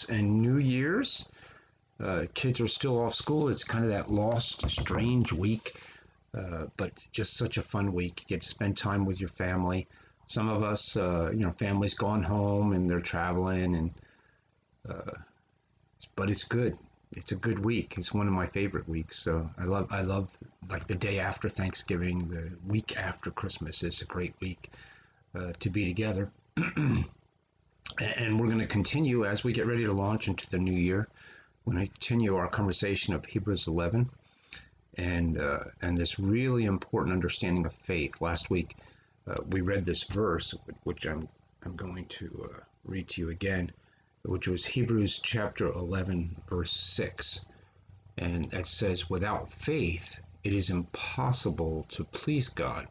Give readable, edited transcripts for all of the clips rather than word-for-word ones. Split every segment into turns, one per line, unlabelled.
and New Year's. Kids are still off school. It's kind of that lost, strange week, but just such a fun week. You get to spend time with your family. Some of us, families gone home and they're traveling, but it's good. It's a good week. It's one of my favorite weeks. So I love like the day after Thanksgiving, the week after Christmas is a great week to be together. And we're going to continue as we get ready to launch into the new year. We're going to continue our conversation of Hebrews 11 and this really important understanding of faith. Last week we read this verse, which I'm going to read to you again, which was Hebrews chapter 11, verse 6. And it says, "Without faith, it is impossible to please God,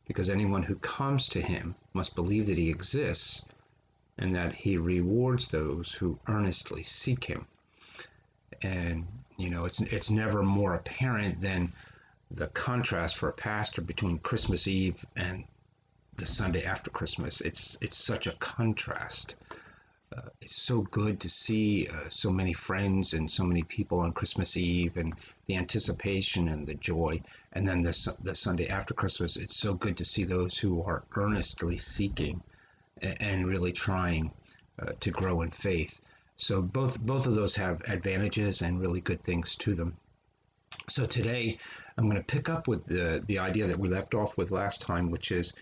because anyone who comes to him must believe that he exists and that he rewards those who earnestly seek him." And, it's never more apparent than the contrast for a pastor between Christmas Eve and the Sunday after Christmas. It's such a contrast. It's so good to see so many friends and so many people on Christmas Eve, and the anticipation and the joy. And then the Sunday after Christmas, it's so good to see those who are earnestly seeking and really trying to grow in faith. So both of those have advantages and really good things to them. So today I'm going to pick up with the idea that we left off with last time, which is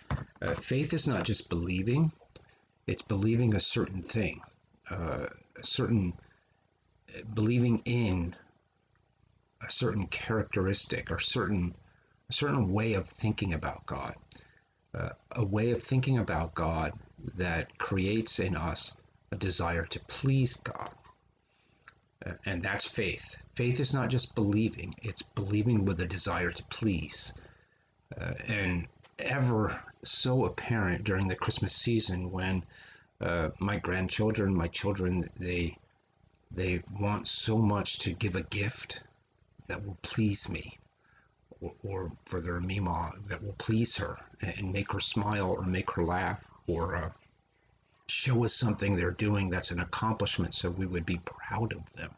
faith is not just believing. It's believing a certain thing, believing in a certain characteristic or a certain way of thinking about God, a way of thinking about God that creates in us a desire to please God. And that's faith. Faith is not just believing, it's believing with a desire to please. And ever so apparent during the Christmas season when my grandchildren, my children, they want so much to give a gift that will please me, or for their Mima that will please her and make her smile or make her laugh, or show us something they're doing that's an accomplishment so we would be proud of them.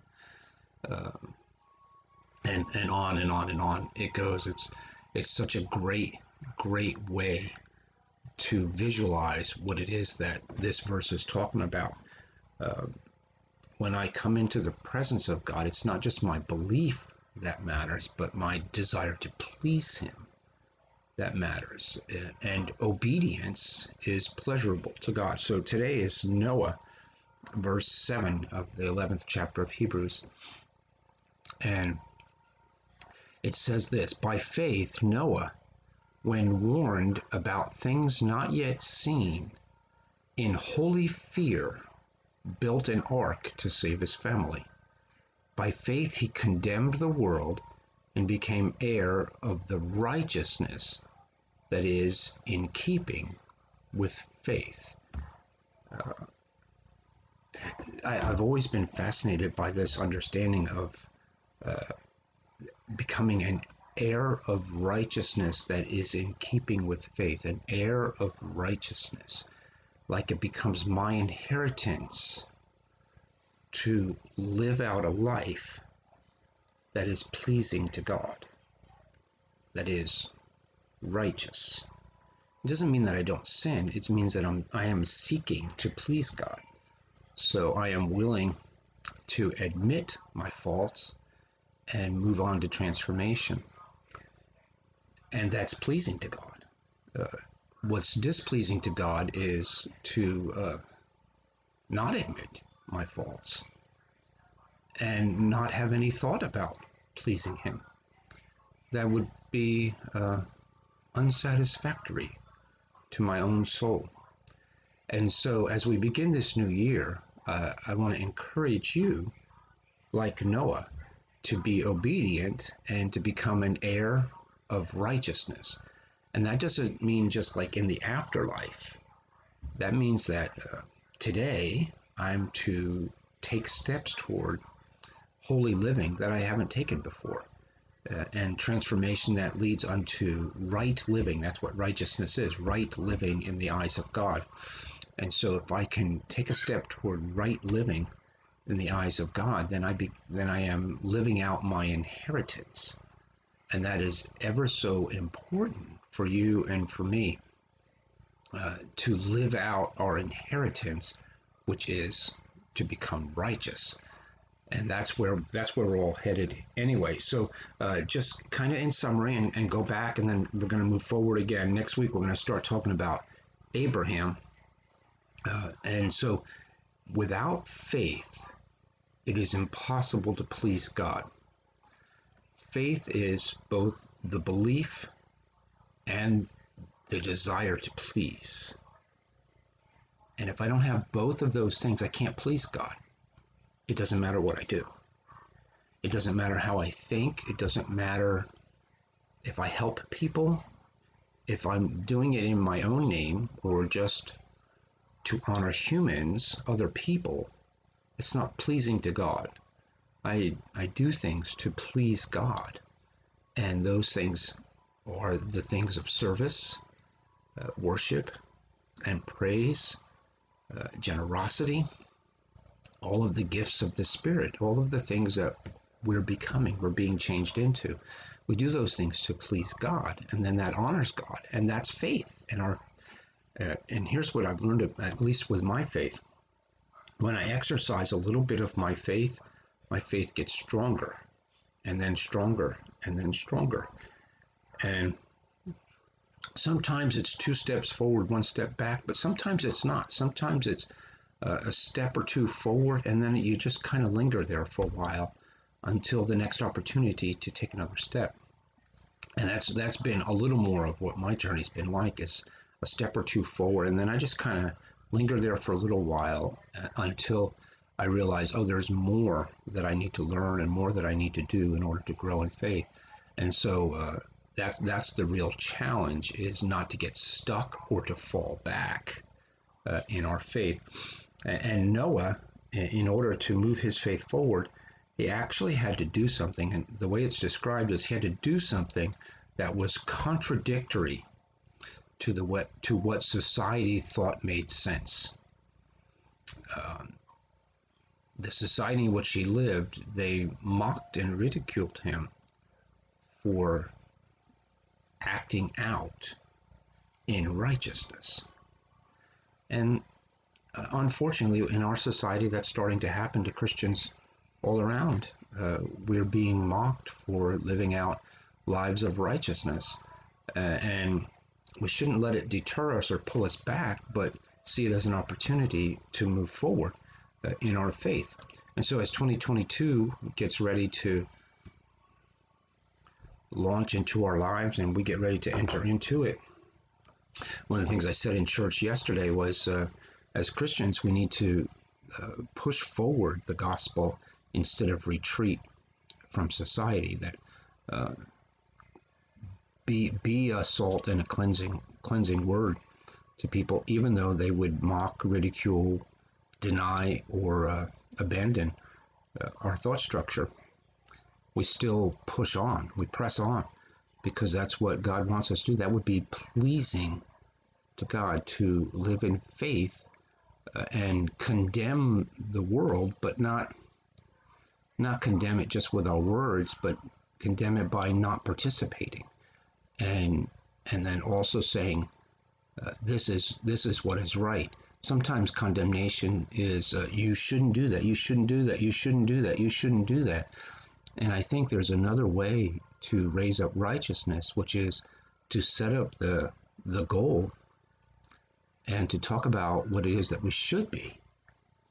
And on and on and on it goes. It's such a great way to visualize what it is that this verse is talking about. When I come into the presence of God, it's not just my belief that matters, but my desire to please him that matters. And obedience is pleasurable to God. So today is Noah, verse 7 of the 11th chapter of Hebrews. And it says this: "By faith, Noah, when warned about things not yet seen, in holy fear, built an ark to save his family. By faith, he condemned the world and became heir of the righteousness that is in keeping with faith." I've always been fascinated by this understanding of becoming an heir of righteousness that is in keeping with faith, an heir of righteousness, like it becomes my inheritance to live out a life that is pleasing to God, that is righteous. It doesn't mean that I don't sin. It means that I am seeking to please God. So I am willing to admit my faults and move on to transformation. And that's pleasing to God. What's displeasing to God is to not admit my faults and not have any thought about pleasing him. That would be unsatisfactory to my own soul. And so as we begin this new year, I want to encourage you, like Noah, to be obedient and to become an heir of righteousness. And that doesn't mean just like in the afterlife. That means that today I'm to take steps toward holy living that I haven't taken before. And transformation that leads unto right living. That's what righteousness is, right living in the eyes of God. And so if I can take a step toward right living, in the eyes of God, then I am living out my inheritance. And that is ever so important for you and for me, to live out our inheritance, which is to become righteous. And that's where we're all headed anyway. So just kind of in summary, and go back, and then we're going to move forward again. Next week we're going to start talking about Abraham. And so without faith, it is impossible to please God. Faith is both the belief and the desire to please. And if I don't have both of those things, I can't please God. It doesn't matter what I do. It doesn't matter how I think. It doesn't matter if I help people, if I'm doing it in my own name or just to honor humans, other people. It's not pleasing to God. I do things to please God. And those things are the things of service, worship, and praise, generosity, all of the gifts of the Spirit, all of the things that we're becoming, we're being changed into. We do those things to please God, and then that honors God, and that's faith. And here's what I've learned, at least with my faith. When I exercise a little bit of my faith gets stronger, and then stronger, and then stronger. And sometimes it's 2 steps forward, 1 step back, but sometimes it's not. Sometimes it's a step or 2 forward, and then you just kind of linger there for a while until the next opportunity to take another step. And that's been a little more of what my journey's been like, is a step or 2 forward, and then I just kind of linger there for a little while until I realize, oh, there's more that I need to learn and more that I need to do in order to grow in faith. And so that's the real challenge, is not to get stuck or to fall back in our faith. And Noah, in order to move his faith forward, he actually had to do something, and the way it's described is he had to do something that was contradictory to what society thought made sense. The society in which he lived, they mocked and ridiculed him for acting out in righteousness. And unfortunately, in our society, that's starting to happen to Christians all around. We're being mocked for living out lives of righteousness. And we shouldn't let it deter us or pull us back, but see it as an opportunity to move forward in our faith. And so as 2022 gets ready to launch into our lives and we get ready to enter into it, one of the things I said in church yesterday was, as Christians, we need to push forward the gospel instead of retreat from society. That be a salt and a cleansing word to people, even though they would mock, ridicule, deny, or abandon our thought structure. We still push on, we press on, because that's what God wants us to do. That would be pleasing to God, to live in faith and condemn the world, but not condemn it just with our words, but condemn it by not participating, and then also saying this is what is right. Sometimes condemnation is you shouldn't do that, you shouldn't do that, you shouldn't do that, you shouldn't do that. And I think there's another way to raise up righteousness, which is to set up the goal and to talk about what it is that we should be.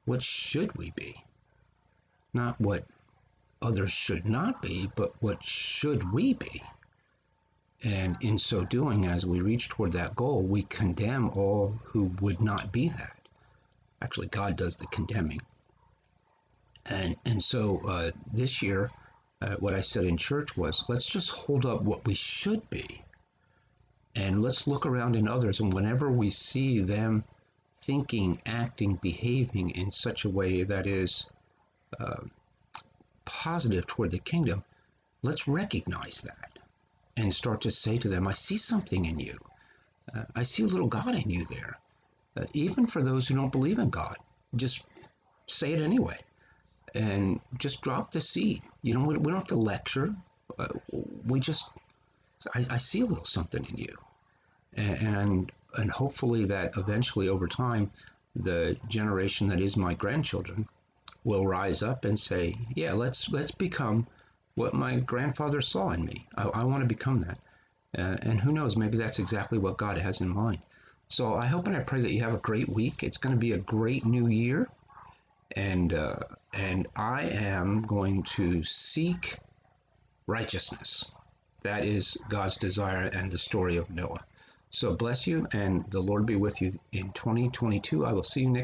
What should we be? Not what others should not be, but what should we be? And in so doing, as we reach toward that goal, we condemn all who would not be that. Actually, God does the condemning. And so this year, what I said in church was, let's just hold up what we should be. And let's look around in others, and whenever we see them thinking, acting, behaving in such a way that is positive toward the kingdom, let's recognize that and start to say to them, I see something in you. I see a little God in you there. Even for those who don't believe in God, just say it anyway. and just drop the seed. We don't have to lecture. Uh, we just, I see a little something in you, and hopefully that eventually over time, the generation that is my grandchildren will rise up and say, yeah, let's become what my grandfather saw in me. I want to become that. And who knows, maybe that's exactly what God has in mind. So I hope and I pray that you have a great week. It's going to be a great new year. And I am going to seek righteousness. That is God's desire and the story of Noah. So bless you, and the Lord be with you in 2022. I will see you next